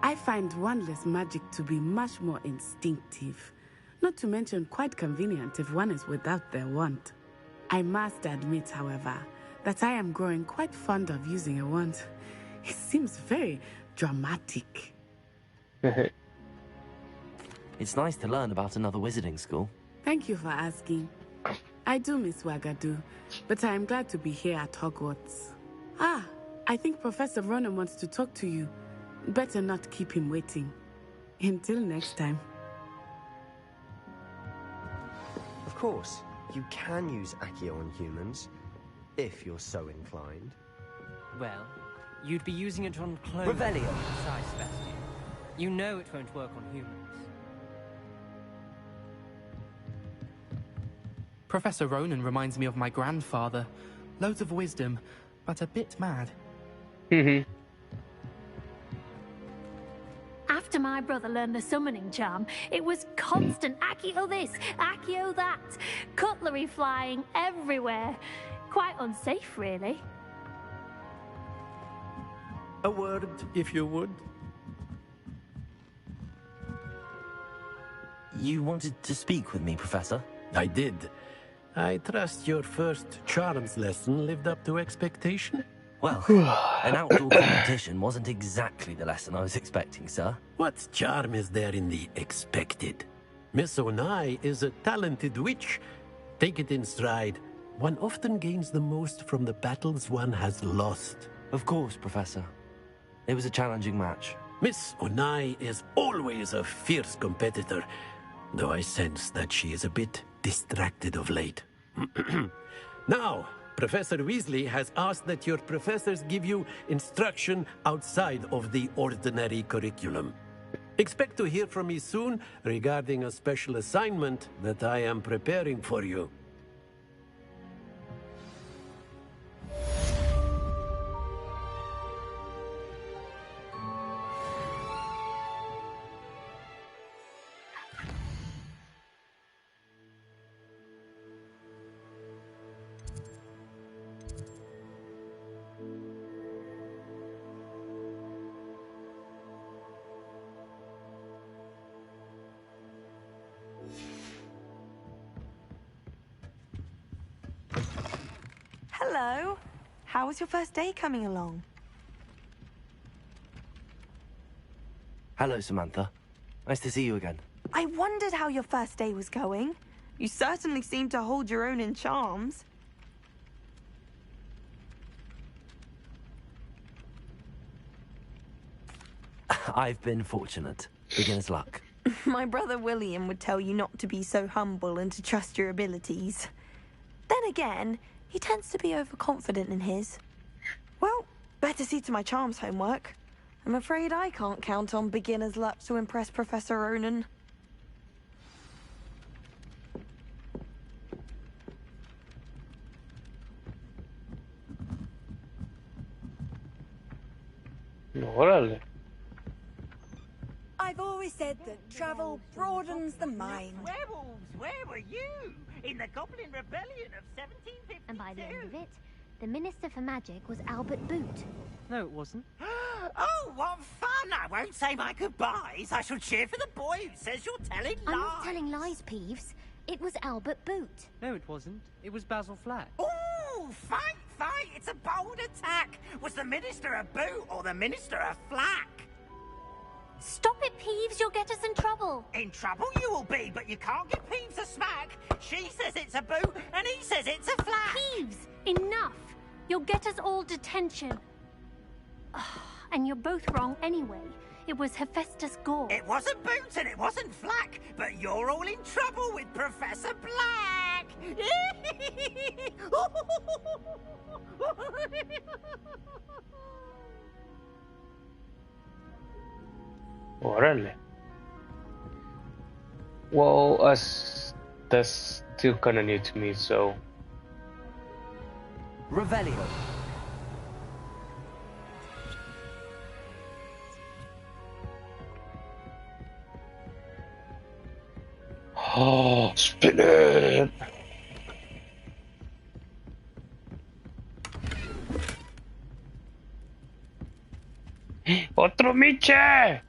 I find wandless magic to be much more instinctive. Not to mention quite convenient if one is without their wand. I must admit, however, that I am growing quite fond of using a wand. It seems very dramatic. It's nice to learn about another wizarding school. Thank you for asking. I do miss Wagadu, but I am glad to be here at Hogwarts. Ah, I think Professor Ronan wants to talk to you. Better not keep him waiting. Until next time. Of course, you can use Accio on humans, if you're so inclined. Well, you'd be using it on clones. Revelio. Besides, Sebastian, you know it won't work on humans. Professor Ronan reminds me of my grandfather. Loads of wisdom, but a bit mad. After my brother learned the summoning charm, it was constant Accio this, Accio that, cutlery flying everywhere. Quite unsafe, really. A word, if you would. You wanted to speak with me, Professor? I did. I trust your first charms lesson lived up to expectation? Well, an outdoor competition wasn't exactly the lesson I was expecting, sir. What charm is there in the expected? Miss Onai is a talented witch. Take it in stride. One often gains the most from the battles one has lost. Of course, Professor. It was a challenging match. Miss Onai is always a fierce competitor, though I sense that she is a bit distracted of late. Now, Professor Weasley has asked that your professors give you instruction outside of the ordinary curriculum. Expect to hear from me soon regarding a special assignment that I am preparing for you. Hello. How was your first day coming along? Hello, Samantha. Nice to see you again. I wondered how your first day was going. You certainly seem to hold your own in charms. I've been fortunate. Beginner's luck. My brother William would tell you not to be so humble and to trust your abilities. Then again, he tends to be overconfident in his. Well, better see to my charms homework. I'm afraid I can't count on beginner's luck to impress Professor Ronan. Órale. I've always said that travel broadens the mind. Werewolves, where were you? In the Goblin Rebellion of 1752. And by the end of it, the Minister for Magic was Albert Boot. No, it wasn't. Oh, what fun! I won't say my goodbyes. I shall cheer for the boy who says you're telling lies. I'm not telling lies, Peeves. It was Albert Boot. No, it wasn't. It was Basil Flack. Ooh, fight, fight! It's a bold attack. Was the Minister a boot or the Minister a flack? Stop it, Peeves. You'll get us in trouble. In trouble you will be, but you can't give Peeves a smack. She says it's a boot, and he says it's a flack. Peeves, enough. You'll get us all detention. And you're both wrong anyway. It was Hephaestus Gore. It wasn't boot and it wasn't flack, but you're all in trouble with Professor Black. Órale. Well, that's still kind of new to me, so. Revelio. Oh, spin it! ¡Otro Miche!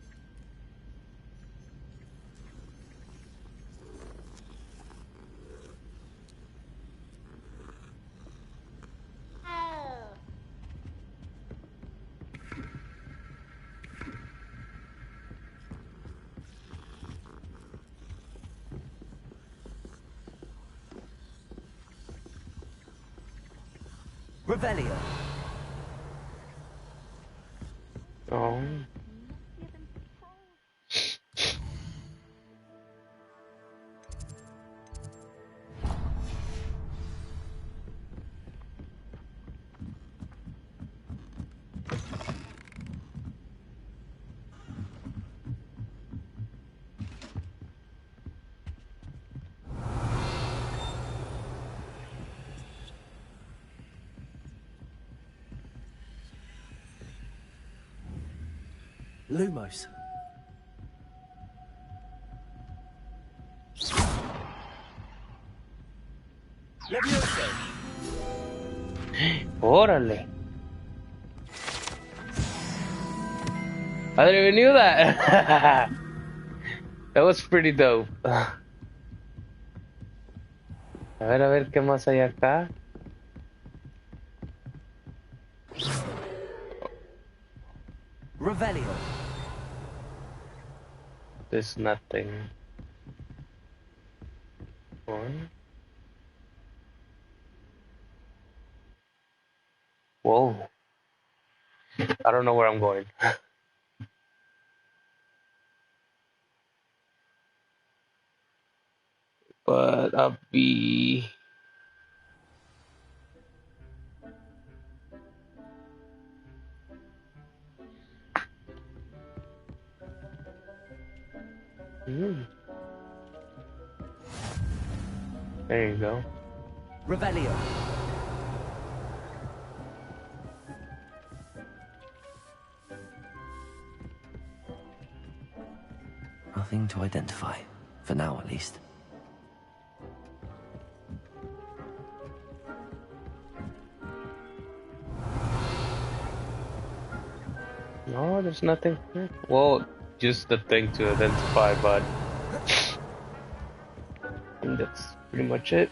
Revelio. Oh. Lumos. Levioso. Órale. I didn't even knew that. That was pretty dope. A ver qué más hay acá. Revelio. There's nothing. On. Whoa. I don't know where I'm going. But I'll be... There you go. Revelio. Nothing to identify, for now at least. No, there's nothing. Well, just the thing to identify, but I think that's pretty much it.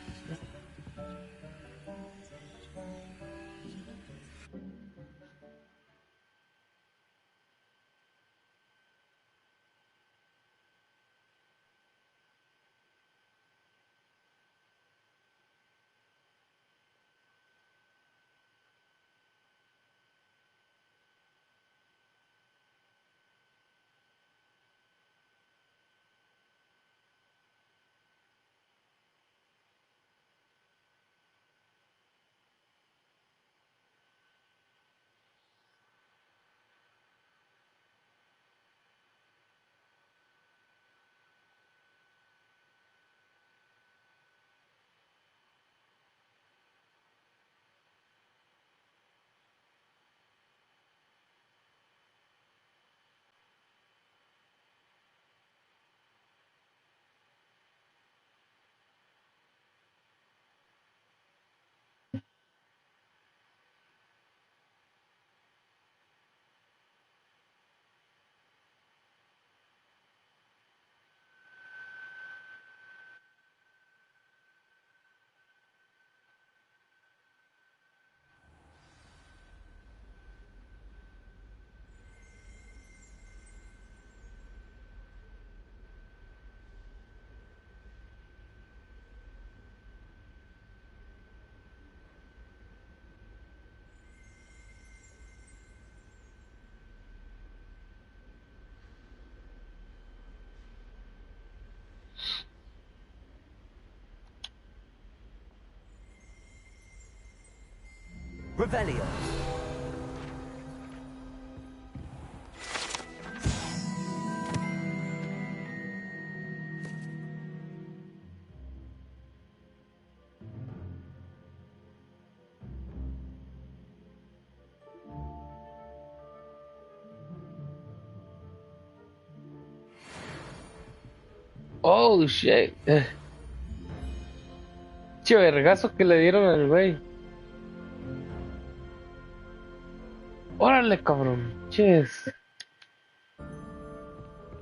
Revelio. Oh shit. Che vergazo que le dieron al güey. Órale, cabrón. Ches.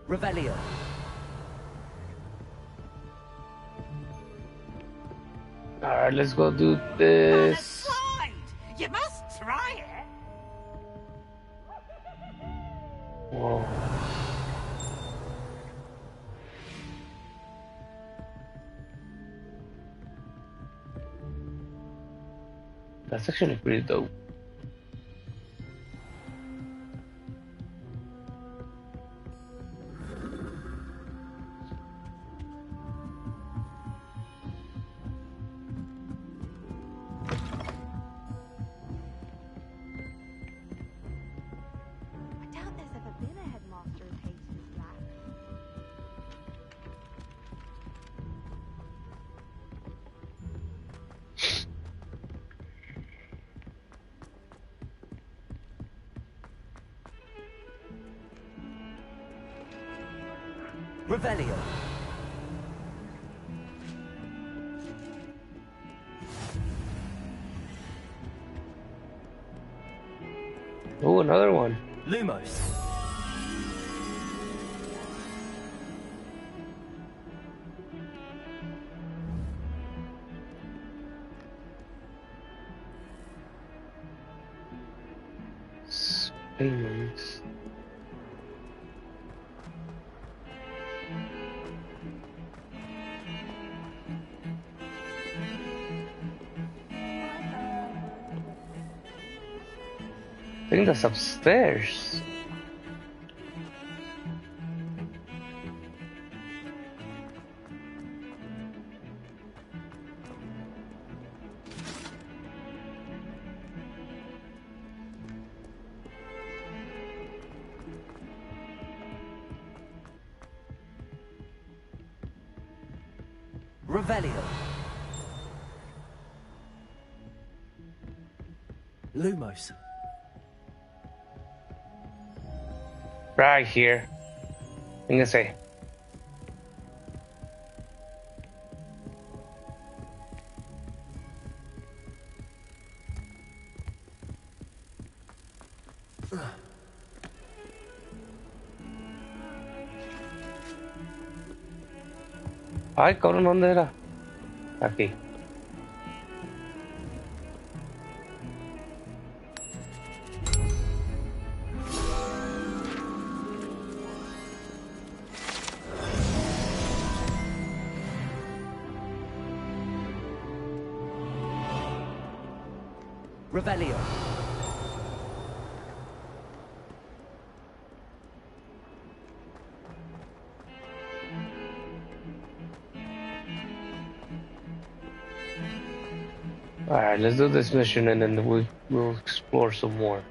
Revelio. Alright, let's go do this. You must try it. Whoa. That's actually pretty dope. I doubt there's ever been a headmaster as hated as Black. Revelio. Oh, another one. Lumos. Payments. I think that's upstairs. Revelio. Lumos. Right here. I'm gonna say. Ay, cabrón, ¿dónde era? Aquí. Revelio. Alright, let's do this mission and then we'll explore some more.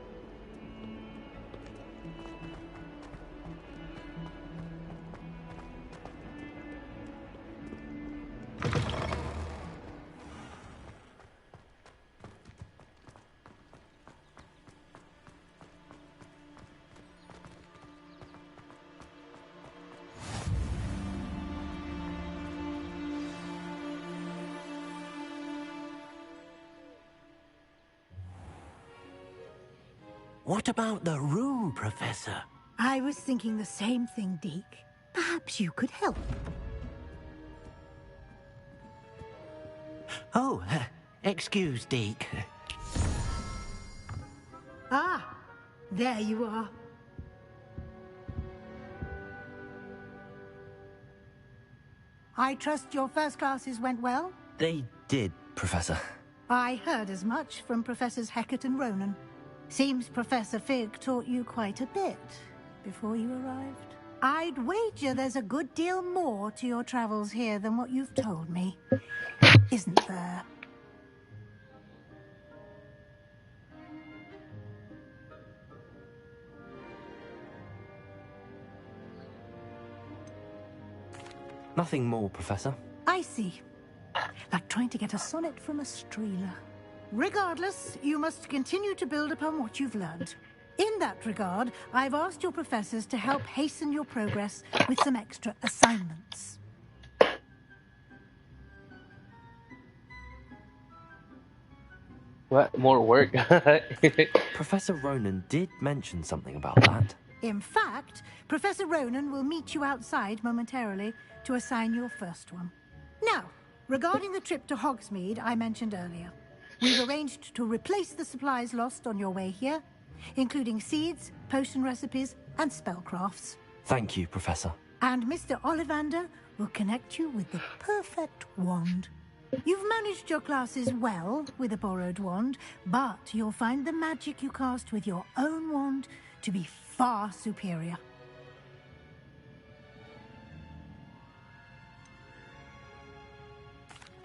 What about the room, Professor? I was thinking the same thing, Deke. Perhaps you could help. Oh, excuse, Deke. Ah, there you are. I trust your first classes went well? They did, Professor. I heard as much from Professors Hecat and Ronan. Seems Professor Fig taught you quite a bit before you arrived. I'd wager there's a good deal more to your travels here than what you've told me. Isn't there? Nothing more, Professor. I see. Like trying to get a sonnet from a streeler. Regardless, you must continue to build upon what you've learned. In that regard, I've asked your professors to help hasten your progress with some extra assignments. What? More work? Professor Ronan did mention something about that. In fact, Professor Ronan will meet you outside momentarily to assign your first one. Now, regarding the trip to Hogsmeade I mentioned earlier, we've arranged to replace the supplies lost on your way here, including seeds, potion recipes, and spellcrafts. Thank you, Professor. And Mr. Ollivander will connect you with the perfect wand. You've managed your classes well with a borrowed wand, but you'll find the magic you cast with your own wand to be far superior.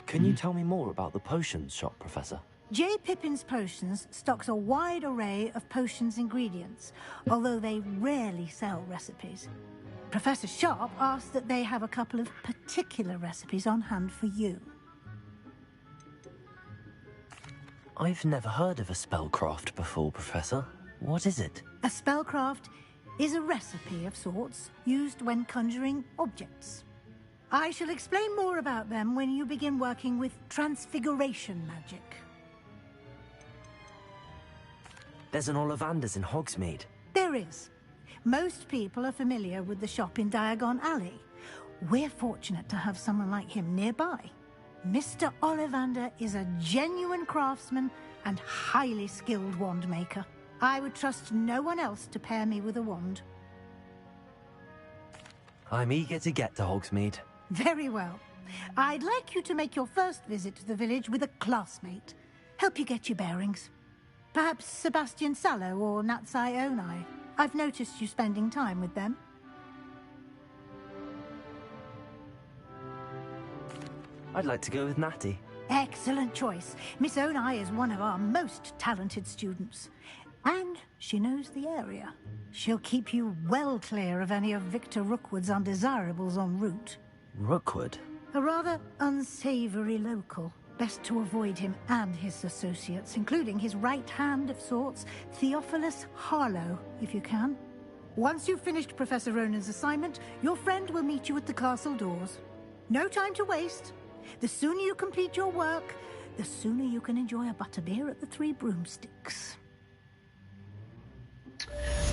Can you tell me more about the potions shop, Professor? J. Pippin's Potions stocks a wide array of potions ingredients, although they rarely sell recipes. Professor Sharp asked that they have a couple of particular recipes on hand for you. I've never heard of a spellcraft before, Professor. What is it? A spellcraft is a recipe of sorts used when conjuring objects. I shall explain more about them when you begin working with transfiguration magic. There's an Ollivander's in Hogsmeade. There is. Most people are familiar with the shop in Diagon Alley. We're fortunate to have someone like him nearby. Mr. Ollivander is a genuine craftsman and highly skilled wand maker. I would trust no one else to pair me with a wand. I'm eager to get to Hogsmeade. Very well. I'd like you to make your first visit to the village with a classmate. Help you get your bearings. Perhaps Sebastian Sallow or Natsai Onai. I've noticed you spending time with them. I'd like to go with Natty. Excellent choice. Miss Onai is one of our most talented students. And she knows the area. She'll keep you well clear of any of Victor Rookwood's undesirables en route. Rookwood? A rather unsavory local. Best to avoid him and his associates, including his right hand of sorts, Theophilus Harlow, if you can. Once you've finished Professor Ronan's assignment, your friend will meet you at the castle doors. No time to waste. The sooner you complete your work, the sooner you can enjoy a butterbeer at the Three Broomsticks.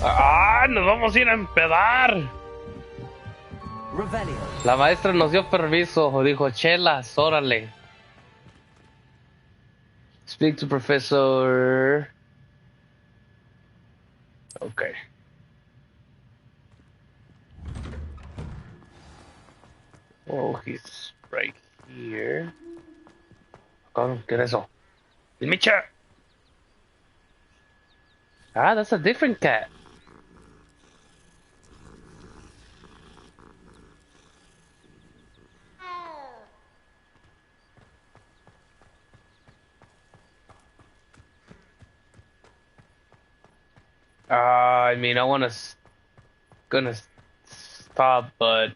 ¡Ah! ¡Nos vamos a ir a empedar! Revelio. La maestra nos dio permiso. Dijo, chelas, órale. Speak to Professor... Okay. Oh, he's right here. Cabrón, ¿qué es eso? ¡El Micha! Ah, that's a different cat. I mean, I wanna gonna stop, but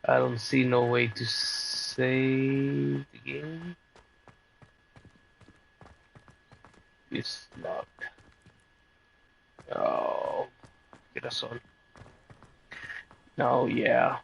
I don't see no way to save the game. It's locked. Oh, get us on. No, yeah.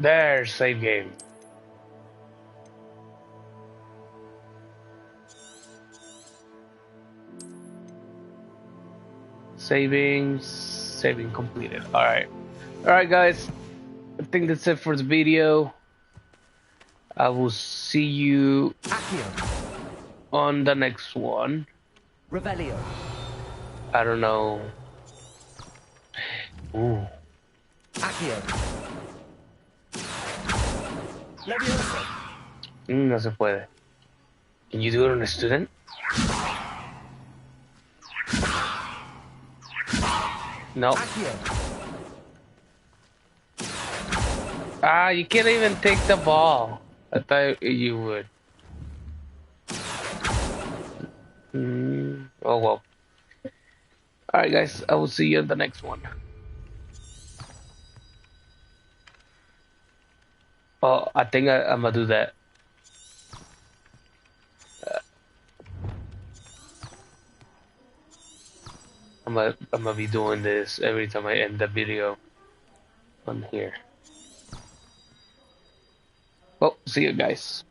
There's save game. Saving completed. Alright, guys, I think that's it for the video. I will see you on the next one. Revelio. I don't know. Ooh. Accio. Levioso. No se puede. Can you do it on a student? No. Ah, you can't even take the ball. I thought you would. Oh well. Alright guys, I will see you in the next one. Oh, I think I'm gonna do that. I'm gonna be doing this every time I end the video on here. Well, see you guys.